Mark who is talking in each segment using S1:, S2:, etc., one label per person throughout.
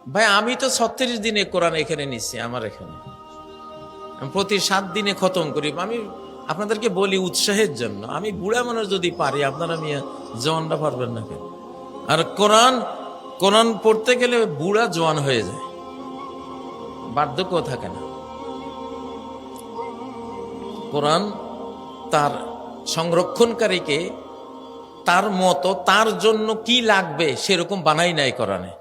S1: ভাই আমি তো 36 দিনে কোরআন এখানে নিচ্ছি, আমার এখানে আমি প্রতি 7 দিনে খতম করি। আমি আপনাদেরকে বলি উৎসাহের জন্য, আমি বুড়া মানুষ যদি পারি, আপনারা মিয়া জওয়ানরা পারবেন না কেন? আর কোরআন কোরআন পড়তে গেলে বুড়া জওয়ান হয়ে যায়, বার্ধক্য থাকে না। কোরআন তার সংরক্ষণকারীকে তার মতো তার জন্য কি লাগবে সেরকম বানাই নাই কোরআনে।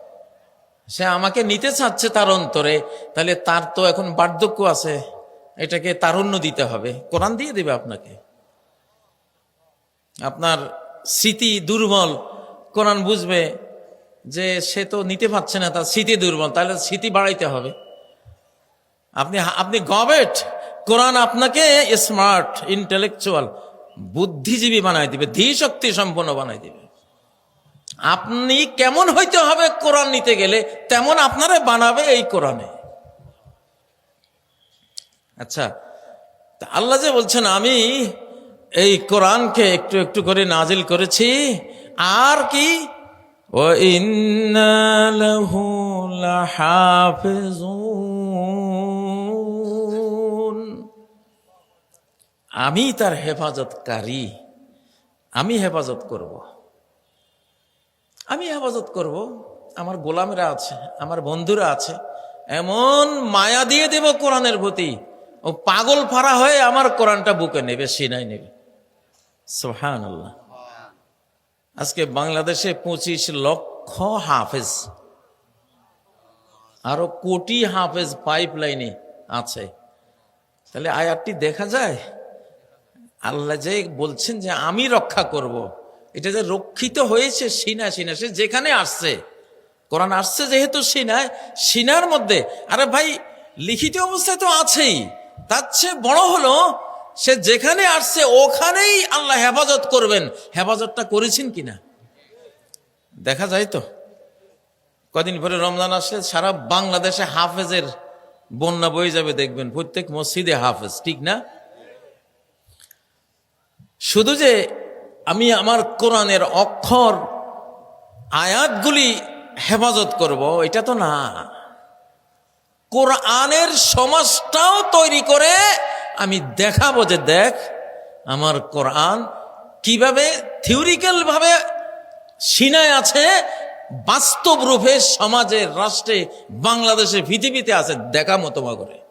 S1: সে আমাকে নিতে চাচ্ছে তার অন্তরে, তাহলে তার তো এখন বার্ধক্য আছে, এটাকে তারুণ্য দিতে হবে, কোরআন দিয়ে দেবে আপনাকে। আপনার স্মৃতি দুর্বল, কোরআন বুঝবে যে সে তো নিতে পারছে না, তার স্মৃতি দুর্বল, তাহলে স্মৃতি বাড়াইতে হবে। আপনি গবেট, কোরআন আপনাকে স্মার্ট ইন্টেলেকচুয়াল বুদ্ধিজীবী বানাই দিবে, ধী শক্তি সম্পন্ন বানাই দিবে। আপনি কেমন হইতে হবে কোরআন নিতে গেলে, তেমন আপনারা বানাবে এই কোরআনে। আচ্ছা, আল্লাহ যে বলছেন আমি এই কোরআনকে একটু একটু করে নাজিল করেছি, আর কি ওয়া ইন্না লাহু লাহাফিজুন, আমি তার হেফাজতকারী, আমি হেফাজত করব, আমি হেফাজত করব। আমার গোলামেরা আছে, আমার বন্ধুরা আছে, এমন মায়া দিয়ে দেব কোরআনের প্রতি, ও পাগল ফাড়া হয়ে আমার কোরআনটা বুকে নেবে, সিনাই নেবে। সুবহানাল্লাহ। আজকে বাংলাদেশে 25 লক্ষ হাফেজ, আরো কোটি হাফেজ পাইপ লাইনে আছে। তাহলে আয়াতটি দেখা যায়, আল্লাহ যে বলছেন যে আমি রক্ষা করব, এটা যে রক্ষিত হয়েছে সিনা, সে যেখানে আসছে, কোরআন আসছে যেহেতু সিনায়, সিনার মধ্যে, আরে ভাই লিখিত অবস্থায় তো আছেই, তার চেয়ে বড় হলো সে যেখানে আসছে ওখানেই আল্লাহ হেফাজত করবেন। হেফাজতটা করেছেন কিনা দেখা যায় তো। কদিন পরে রমজান আসলে সারা বাংলাদেশে হাফেজের বন্যা বয়ে যাবে, দেখবেন প্রত্যেক মসজিদে হাফেজ, ঠিক না? শুধু যে আমি আমার কোরআনের অক্ষর আয়াতগুলি হেফাজত করব এটা তো না, কোরআনের সমাজটাও তৈরি করে আমি দেখাবো যে দেখ আমার কোরআন কিভাবে থিওরিক্যাল ভাবে সিনায় আছে, বাস্তব রূপে সমাজে, রাষ্ট্রে, বাংলাদেশে, পৃথিবীতে আছে, দেখামো তোমা করে।